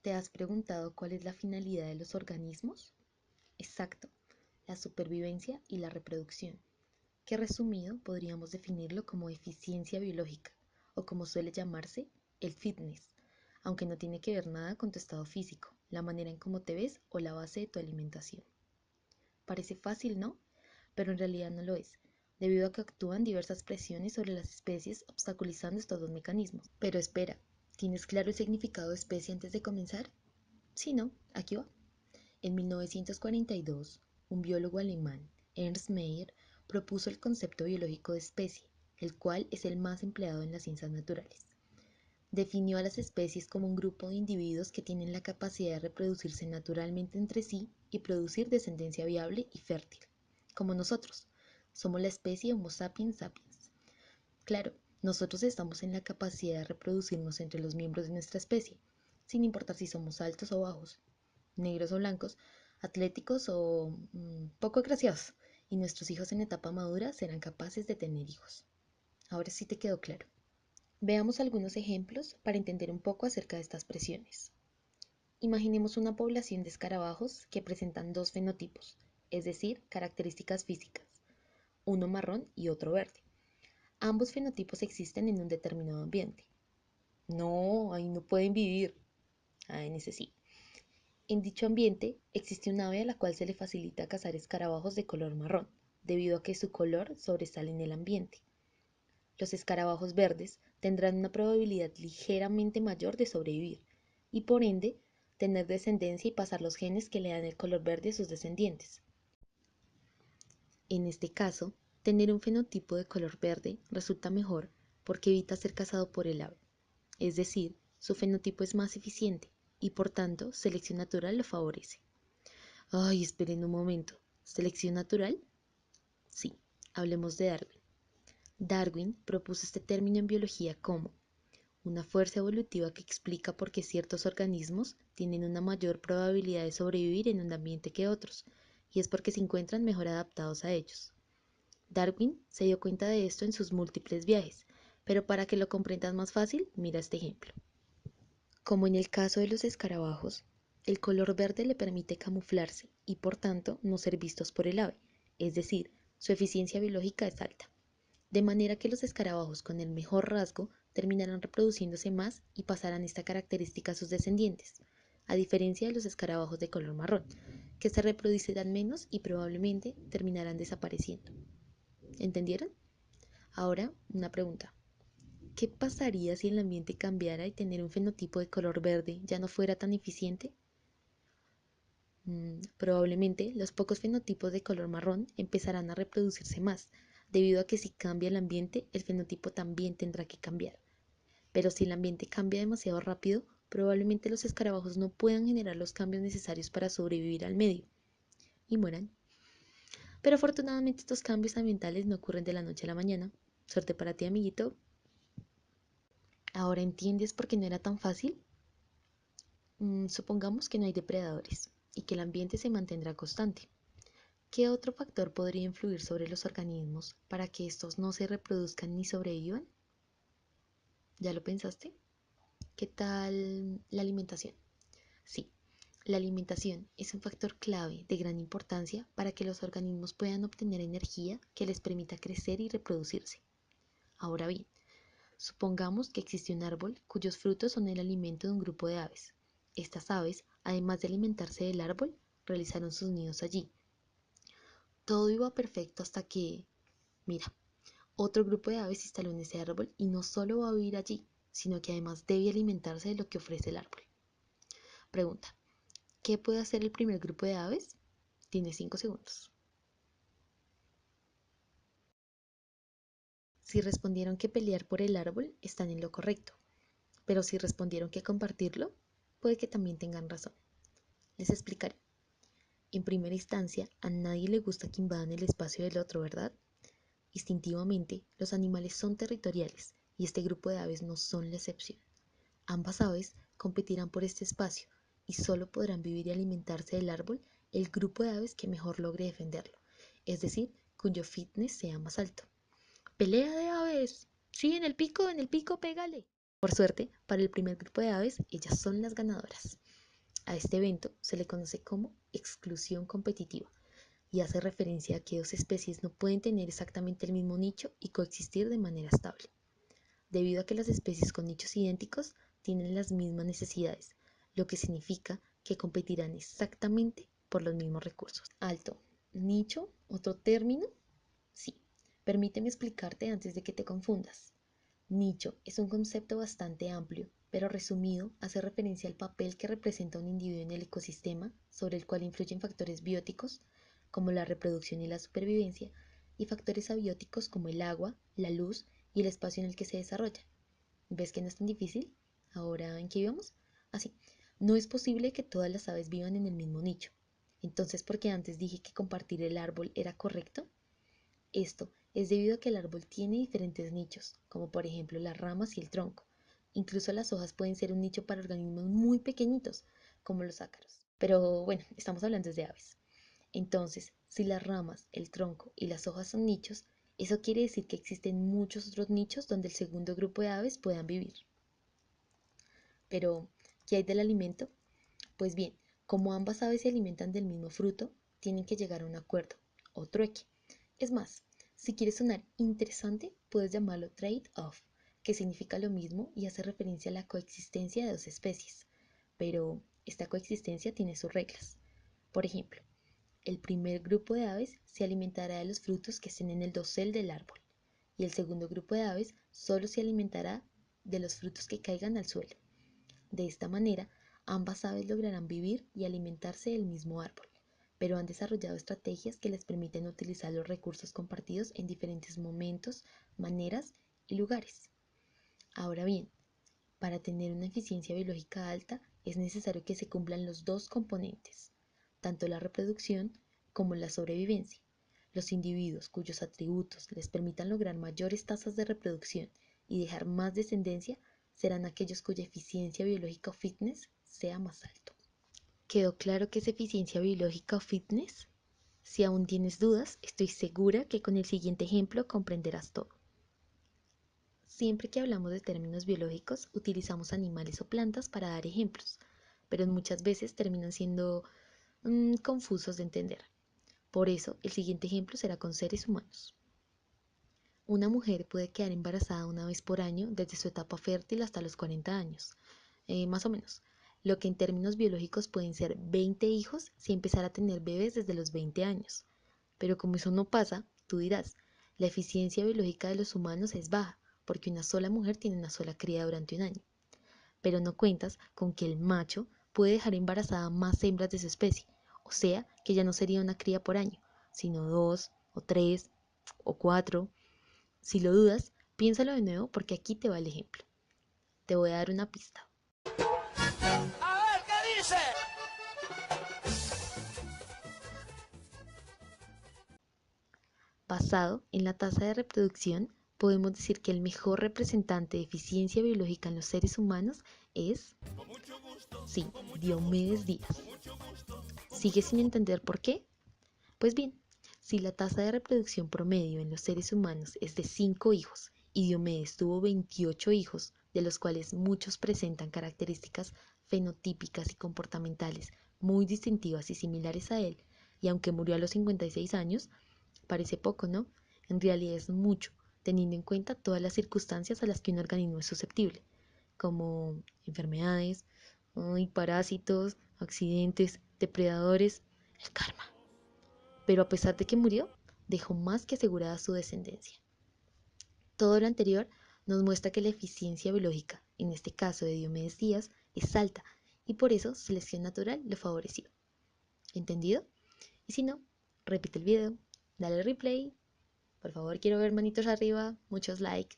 ¿Te has preguntado cuál es la finalidad de los organismos? Exacto, la supervivencia y la reproducción, que resumido podríamos definirlo como eficiencia biológica, o como suele llamarse, el fitness, aunque no tiene que ver nada con tu estado físico, la manera en cómo te ves o la base de tu alimentación. Parece fácil, ¿no? Pero en realidad no lo es, debido a que actúan diversas presiones sobre las especies obstaculizando estos dos mecanismos. Pero espera, ¿tienes claro el significado de especie antes de comenzar? Si no, aquí va. En 1942, un biólogo alemán, Ernst Mayr, propuso el concepto biológico de especie, el cual es el más empleado en las ciencias naturales. Definió a las especies como un grupo de individuos que tienen la capacidad de reproducirse naturalmente entre sí y producir descendencia viable y fértil, como nosotros. Somos la especie Homo sapiens sapiens. Claro, nosotros estamos en la capacidad de reproducirnos entre los miembros de nuestra especie, sin importar si somos altos o bajos, negros o blancos, atléticos o poco agraciados, y nuestros hijos en etapa madura serán capaces de tener hijos. Ahora sí te quedó claro. Veamos algunos ejemplos para entender un poco acerca de estas presiones. Imaginemos una población de escarabajos que presentan dos fenotipos, es decir, características físicas, uno marrón y otro verde. Ambos fenotipos existen en un determinado ambiente. No, ahí no pueden vivir. En ese sí. En dicho ambiente existe un ave a la cual se le facilita cazar escarabajos de color marrón, debido a que su color sobresale en el ambiente. Los escarabajos verdes tendrán una probabilidad ligeramente mayor de sobrevivir y por ende tener descendencia y pasar los genes que le dan el color verde a sus descendientes. En este caso, tener un fenotipo de color verde resulta mejor porque evita ser cazado por el ave, es decir, su fenotipo es más eficiente y por tanto selección natural lo favorece. Ay, esperen un momento, ¿selección natural? Sí, hablemos de Darwin. Darwin propuso este término en biología como una fuerza evolutiva que explica por qué ciertos organismos tienen una mayor probabilidad de sobrevivir en un ambiente que otros, y es porque se encuentran mejor adaptados a ellos. Darwin se dio cuenta de esto en sus múltiples viajes, pero para que lo comprendas más fácil, mira este ejemplo. Como en el caso de los escarabajos, el color verde le permite camuflarse y por tanto no ser vistos por el ave, es decir, su eficiencia biológica es alta. De manera que los escarabajos con el mejor rasgo terminarán reproduciéndose más y pasarán esta característica a sus descendientes, a diferencia de los escarabajos de color marrón, que se reproducirán menos y probablemente terminarán desapareciendo. ¿Entendieron? Ahora, una pregunta. ¿Qué pasaría si el ambiente cambiara y tener un fenotipo de color verde ya no fuera tan eficiente? Probablemente los pocos fenotipos de color marrón empezarán a reproducirse más, debido a que si cambia el ambiente, el fenotipo también tendrá que cambiar. Pero si el ambiente cambia demasiado rápido, probablemente los escarabajos no puedan generar los cambios necesarios para sobrevivir al medio y mueran. Pero afortunadamente estos cambios ambientales no ocurren de la noche a la mañana. Suerte para ti, amiguito. ¿Ahora entiendes por qué no era tan fácil? Supongamos que no hay depredadores y que el ambiente se mantendrá constante. ¿Qué otro factor podría influir sobre los organismos para que estos no se reproduzcan ni sobrevivan? ¿Ya lo pensaste? ¿Qué tal la alimentación? Sí, la alimentación es un factor clave de gran importancia para que los organismos puedan obtener energía que les permita crecer y reproducirse. Ahora bien, supongamos que existe un árbol cuyos frutos son el alimento de un grupo de aves. Estas aves, además de alimentarse del árbol, realizaron sus nidos allí. Todo iba perfecto hasta que, mira, otro grupo de aves se instaló en ese árbol y no solo va a vivir allí, sino que además debe alimentarse de lo que ofrece el árbol. Pregunta, ¿qué puede hacer el primer grupo de aves? Tiene 5 segundos. Si respondieron que pelear por el árbol, están en lo correcto, pero si respondieron que compartirlo, puede que también tengan razón. Les explicaré. En primera instancia, a nadie le gusta que invadan el espacio del otro, ¿verdad? Instintivamente, los animales son territoriales y este grupo de aves no son la excepción. Ambas aves competirán por este espacio y solo podrán vivir y alimentarse del árbol el grupo de aves que mejor logre defenderlo, es decir, cuyo fitness sea más alto. ¡Pelea de aves! Sí, en el pico, pégale. Por suerte, para el primer grupo de aves, ellas son las ganadoras. A este evento se le conoce como exclusión competitiva y hace referencia a que dos especies no pueden tener exactamente el mismo nicho y coexistir de manera estable, debido a que las especies con nichos idénticos tienen las mismas necesidades, lo que significa que competirán exactamente por los mismos recursos. Alto. ¿Nicho? ¿Otro término? Sí. Permíteme explicarte antes de que te confundas. Nicho es un concepto bastante amplio, pero resumido hace referencia al papel que representa un individuo en el ecosistema, sobre el cual influyen factores bióticos, como la reproducción y la supervivencia, y factores abióticos como el agua, la luz y el espacio en el que se desarrolla. ¿Ves que no es tan difícil? Ahora, ¿en qué íbamos? Así, no es posible que todas las aves vivan en el mismo nicho. Entonces, ¿por qué antes dije que compartir el árbol era correcto? Esto es debido a que el árbol tiene diferentes nichos, como por ejemplo las ramas y el tronco. Incluso las hojas pueden ser un nicho para organismos muy pequeñitos, como los ácaros. Pero bueno, estamos hablando de aves. Entonces, si las ramas, el tronco y las hojas son nichos, eso quiere decir que existen muchos otros nichos donde el segundo grupo de aves puedan vivir. Pero, ¿qué hay del alimento? Pues bien, como ambas aves se alimentan del mismo fruto, tienen que llegar a un acuerdo, o trueque. Es más, si quieres sonar interesante, puedes llamarlo trade-off, que significa lo mismo y hace referencia a la coexistencia de dos especies. Pero esta coexistencia tiene sus reglas. Por ejemplo, el primer grupo de aves se alimentará de los frutos que estén en el dosel del árbol, y el segundo grupo de aves solo se alimentará de los frutos que caigan al suelo. De esta manera, ambas aves lograrán vivir y alimentarse del mismo árbol, pero han desarrollado estrategias que les permiten utilizar los recursos compartidos en diferentes momentos, maneras y lugares. Ahora bien, para tener una eficiencia biológica alta es necesario que se cumplan los dos componentes, tanto la reproducción como la sobrevivencia. Los individuos cuyos atributos les permitan lograr mayores tasas de reproducción y dejar más descendencia serán aquellos cuya eficiencia biológica o fitness sea más alto. ¿Quedó claro qué es eficiencia biológica o fitness? Si aún tienes dudas, estoy segura que con el siguiente ejemplo comprenderás todo. Siempre que hablamos de términos biológicos, utilizamos animales o plantas para dar ejemplos, pero muchas veces terminan siendo confusos de entender. Por eso, el siguiente ejemplo será con seres humanos. Una mujer puede quedar embarazada una vez por año desde su etapa fértil hasta los 40 años, más o menos, lo que en términos biológicos pueden ser 20 hijos si empezara a tener bebés desde los 20 años. Pero como eso no pasa, tú dirás, la eficiencia biológica de los humanos es baja, porque una sola mujer tiene una sola cría durante un año. Pero no cuentas con que el macho puede dejar embarazada más hembras de su especie, o sea, que ya no sería una cría por año, sino dos, o tres, o cuatro. Si lo dudas, piénsalo de nuevo porque aquí te va el ejemplo. Te voy a dar una pista. A ver, ¿qué dice? Basado en la tasa de reproducción, podemos decir que el mejor representante de eficiencia biológica en los seres humanos es, sí, Diomedes Díaz. ¿Sigues sin entender por qué? Pues bien, si la tasa de reproducción promedio en los seres humanos es de 5 hijos y Diomedes tuvo 28 hijos, de los cuales muchos presentan características fenotípicas y comportamentales muy distintivas y similares a él, y aunque murió a los 56 años, parece poco, ¿no? En realidad es mucho, teniendo en cuenta todas las circunstancias a las que un organismo es susceptible, como enfermedades, parásitos, accidentes, depredadores, el karma. Pero a pesar de que murió, dejó más que asegurada su descendencia. Todo lo anterior nos muestra que la eficiencia biológica, en este caso de Diomedes Díaz, es alta y por eso selección natural lo favoreció. ¿Entendido? Y si no, repite el video, dale replay. Por favor, quiero ver manitos arriba, muchos likes.